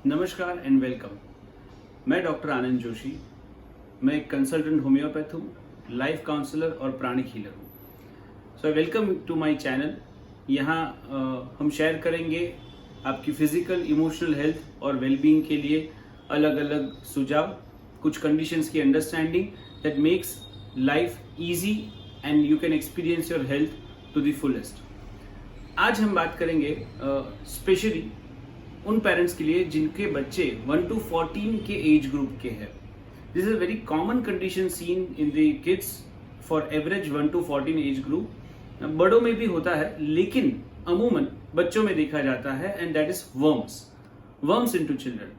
नमस्कार and welcome. मैं doctor Anand Joshi. मैं एक कंसल्टेंट होम्योपैथ हूँ, लाइफ काउंसलर और प्राणिक हीलर हूँ। So welcome to my channel. यहाँ हम शेयर करेंगे आपकी फिजिकल, इमोशनल हेल्थ और वेलबींग के लिए अलग अलग सुझाव, कुछ कंडीशंस की understanding that makes life easy and you can experience your health to the fullest. आज हम बात करेंगे स्पेशली उन पेरेंट्स के लिए जिनके बच्चे 1 to 14 के एज ग्रुप के हैं। This is very common condition seen in the kids for average 1 to 14 age group. बड़ों में भी होता है लेकिन अमूमन बच्चों में देखा जाता है, and that is worms into children.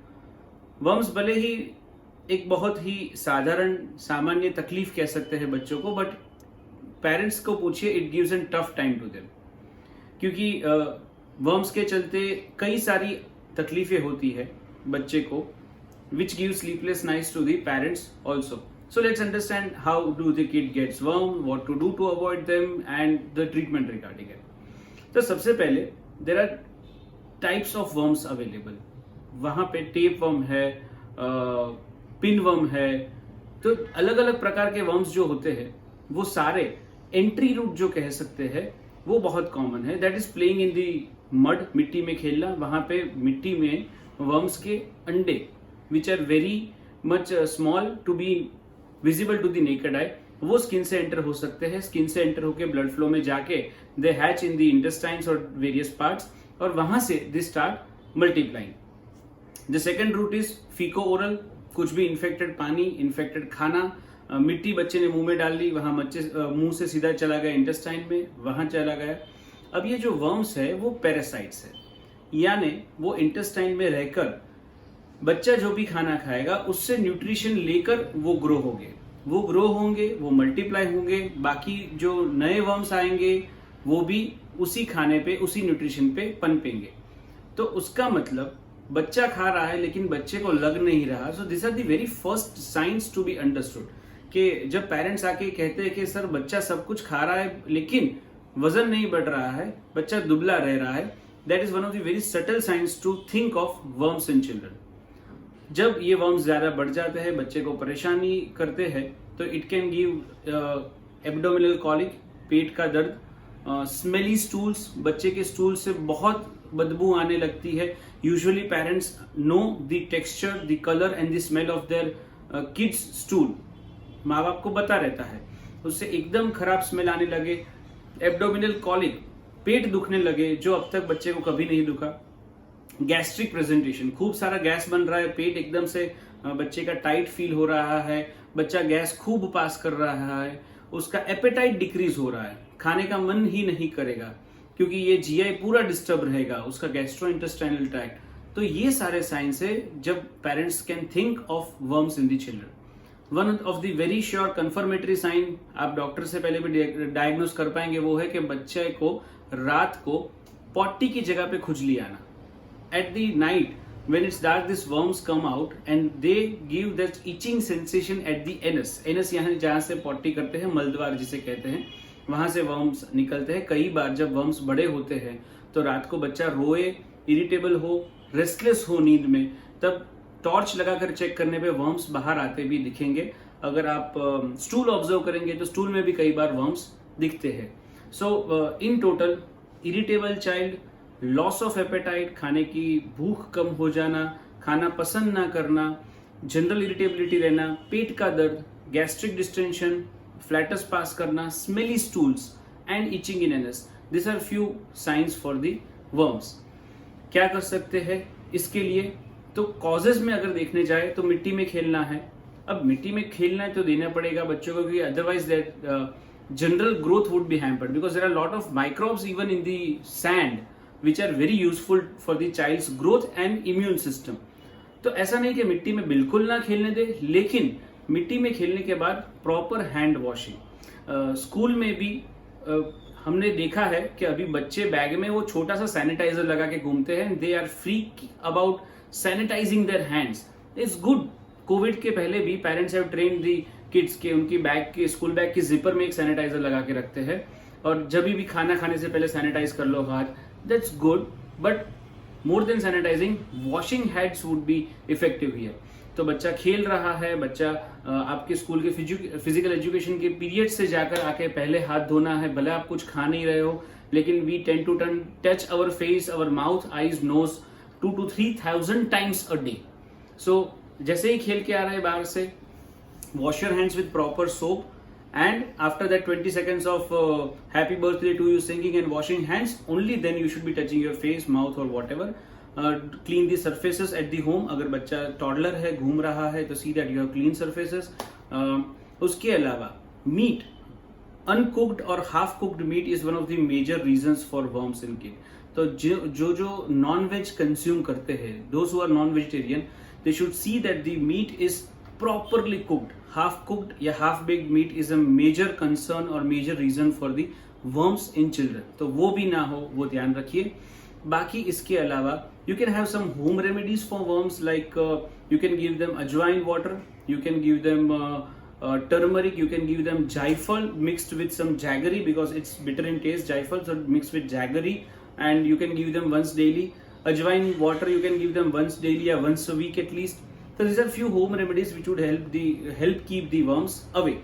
Worms भले ही एक बहुत ही साधारण सामान्य तकलीफ कह सकते हैं बच्चों को, बट पेरेंट्स को पूछिए, it gives an tough time to them, क्योंकि वर्म्स के चलते कई सारी तकलीफें होती है बच्चे को, which give sleepless nights to the parents also. So let's understand how do the kid gets worm, what to do to avoid them and the treatment regarding it. तो सबसे पहले there are types of worms available. वहां पे tape worm है, pin worm है। तो अलग अलग प्रकार के वर्म्स जो होते हैं वो सारे एंट्री रूट जो कह सकते हैं वो बहुत कॉमन है। That is playing in the mud, मिट्टी में खेलना। वहां पे मिट्टी में वर्म्स के अंडे which are very much small to be visible to the naked eye, वो स्किन से एंटर हो सकते हैं। स्किन से एंटर होकर ब्लड फ्लो में जाके they hatch in the intestines और वेरियस पार्ट्स, और वहां से they start multiplying. The second route is faeco oral. कुछ भी इन्फेक्टेड पानी, इन्फेक्टेड खाना, मिट्टी बच्चे ने मुंह में डाल ली, वहां मुंह से सीधा चला गया इंटेस्टाइन में, वहां चला गया। अब ये जो वर्म्स है वो पैरासाइट्स है, यानी वो इंटेस्टाइन में रहकर बच्चा जो भी खाना खाएगा उससे न्यूट्रिशन लेकर वो ग्रो होंगे, वो मल्टीप्लाई होंगे। बाकी जो नए वर्म्स आएंगे वो भी उसी खाने पे, उसी न्यूट्रिशन पे पनपेंगे। तो उसका मतलब बच्चा खा रहा है लेकिन बच्चे को लग नहीं रहा। So this are the very first signs to be understood, कि जब पेरेंट्स आके कहते हैं कि सर बच्चा सब कुछ खा रहा है लेकिन वजन नहीं बढ़ रहा है, बच्चा दुबला रह रहा है, that is one of the very subtle signs to think of worms in children. जब ये वर्म्स ज्यादा बढ़ जाते हैं, बच्चे को परेशानी करते हैं, तो it can give abdominal colic, पेट का दर्द, स्मेली स्टूल्स, बच्चे के स्टूल से बहुत बदबू आने लगती है। Usually parents know the texture, the colour and the smell of their kids stool. माँ बाप को पता रहता है, उससे एकदम खराब स्मेल आने लगे। एब्डोमिनल कॉलिक, पेट दुखने लगे जो अब तक बच्चे को कभी नहीं दुखा। गैस्ट्रिक प्रेजेंटेशन, खूब सारा गैस बन रहा है, पेट एकदम से बच्चे का टाइट फील हो रहा है, बच्चा गैस खूब पास कर रहा है, उसका एपेटाइट डिक्रीज हो रहा है, खाने का मन ही नहीं करेगा क्योंकि ये जीआई पूरा डिस्टर्ब रहेगा, उसका गैस्ट्रो इंटेस्टाइनल ट्रैक्ट। तो ये सारे साइंस है जब parents can think of worms in the children. One of the very sure confirmatory sign आप डॉक्टर से पहले भी डायग्नोज कर पाएंगे वो है कि बच्चे को रात को पॉटी की जगह पे खुजली आना। At the night when it's dark, these worms come out and they give that itching sensation at the anus यहाँ जहाँ से पॉटी करते हैं, मलद्वार जिसे कहते हैं, वहां से वर्म्स निकलते हैं। कई बार जब वर्म्स बड़े होते हैं तो रात को बच्चा रोए, इरिटेबल हो, रेस्टलेस हो नींद में, तब टॉर्च लगाकर चेक करने पे वर्म्स बाहर आते भी दिखेंगे। अगर आप स्टूल ऑब्जर्व करेंगे तो स्टूल में भी कई बार वर्म्स दिखते हैं। So in total, irritable child, loss of appetite, खाने की भूख कम हो जाना, खाना पसंद ना करना, जनरल इरिटेबिलिटी रहना, पेट का दर्द, गैस्ट्रिक डिस्टेंशन, फ्लैटस पास करना, smelly stools and itching in anus, this are few signs for the worms. क्या कर सकते हैं इसके लिए? तो कॉजेज में अगर देखने जाए तो मिट्टी में खेलना है। अब मिट्टी में खेलना है तो देना पड़ेगा बच्चों को, क्योंकि otherwise that general growth would be hampered, because there are lot of microbes even in the sand which are very useful for the child's growth and immune system। तो ऐसा नहीं कि मिट्टी में बिल्कुल ना खेलने दे, लेकिन मिट्टी में खेलने के बाद प्रॉपर हैंड वॉशिंग। स्कूल में भी हमने देखा है कि अभी बच्चे बैग में वो छोटा सा सैनिटाइजर लगा के घूमते हैं, they are free about sanitising their hands. It's good. Covid के पहले भी parents have trained the kids के, उनकी बैग के, स्कूल बैग की जिपर में एक सैनिटाइजर लगा के रखते हैं, और जब भी खाना खाने से पहले सैनिटाइज कर लो हाथ। That's good, but more than sanitizing, washing hands would be effective here. तो बच्चा खेल रहा है, बच्चा आपके स्कूल के फिजिकल एजुकेशन के पीरियड से जाकर आके पहले हाथ धोना है, भले आप कुछ खा नहीं रहे हो, लेकिन we tend to touch our face, our mouth, eyes, nose 2 to 3,000 times a day. So जैसे ही खेल के आ रहे हैं बाहर से, wash your hands with proper soap, and after that 20 seconds of happy birthday to you singing and washing hands, only then you should be touching your face, mouth or whatever. Clean the surfaces at the home. अगर बच्चा toddler है, घूम रहा है, तो see that you have clean surfaces. उसके अलावा meat, uncooked or half cooked meat is one of the major reasons for worms in kid. तो जो non veg consume करते हैं, those who are non vegetarian, they should see that the meat is properly cooked. Half cooked या half baked meat is a major concern or major reason for the worms in children. तो वो भी ना हो, वो ध्यान रखिए. बाकी इसके अलावा you can have some home remedies for worms, like you can give them ajwain water, you can give them turmeric, you can give them jaifal mixed with some jaggery, because it's bitter in taste, jaifal, so mixed with jaggery, and you can give them once daily. Ajwain water you can give them once daily or once a week at least. So these are few home remedies which would help keep the worms away.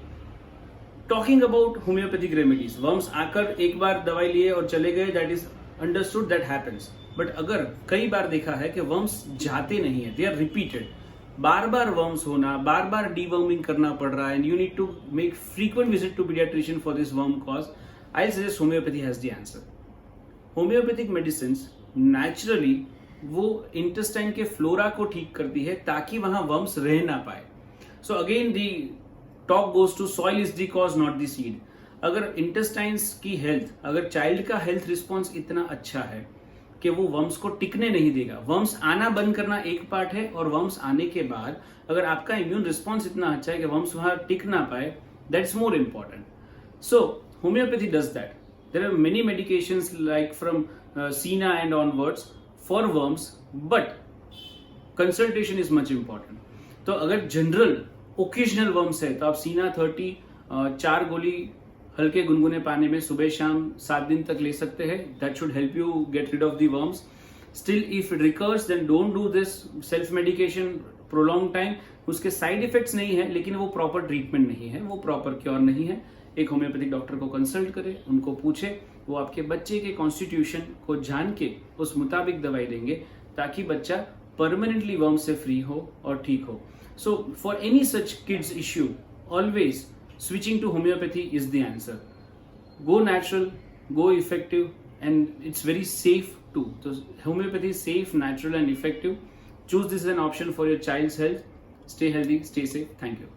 Talking about homeopathic remedies, worms आकर एक बार दवाई लिए और चले गए, that is understood, that happens. But अगर कई बार देखा है कि worms जाते नहीं है, they are repeated, bar bar worms होना, बार बार deworming करना पड़ रहा है, and you need to make frequent visit to pediatrician for this worm cause, I'll suggest homeopathy has the answer. Homeopathic medicines naturally वो इंटेस्टाइन के फ्लोरा को ठीक करती है ताकि वहां वर्म्स रह ना पाए. So again the talk goes to soil is the cause, not the seed. अगर इंटेस्टाइन्स की हेल्थ, अगर चाइल्ड का हेल्थ रिस्पॉन्स इतना अच्छा है कि वो वर्म्स को टिकने नहीं देगा, वर्म्स आना बंद करना एक पार्ट है, और वर्म्स आने के बाद अगर आपका इम्यून रिस्पॉन्स इतना अच्छा है कि वर्म्स वहां टिक ना पाए, that's more important. So homeopathy does that. There are many medications like from Cina and onwards for worms, but consultation is much important. तो अगर जनरल ओकेजनल वर्म्स है तो आप सीना 30 4 गोली हल्के गुनगुने पानी में सुबह शाम 7 दिन तक ले सकते हैं. That should help you get rid of the worms. Still if it recurs then don't do this self medication prolong time. उसके साइड इफेक्ट्स नहीं है, लेकिन वो प्रॉपर ट्रीटमेंट नहीं है, वो प्रॉपर क्योर नहीं है. एक होम्योपैथिक डॉक्टर को कंसल्ट करें, उनको पूछे, वो आपके बच्चे के कॉन्स्टिट्यूशन को जान के उस मुताबिक दवाई देंगे ताकि बच्चा परमानेंटली वर्म से फ्री हो और ठीक हो. So for any such kids issue, always switching to homeopathy is the answer. Go natural, go effective, and it's very safe too. तो homeopathy is safe, natural and effective. Choose this as an option for your child's health. Stay healthy, stay safe. Thank you.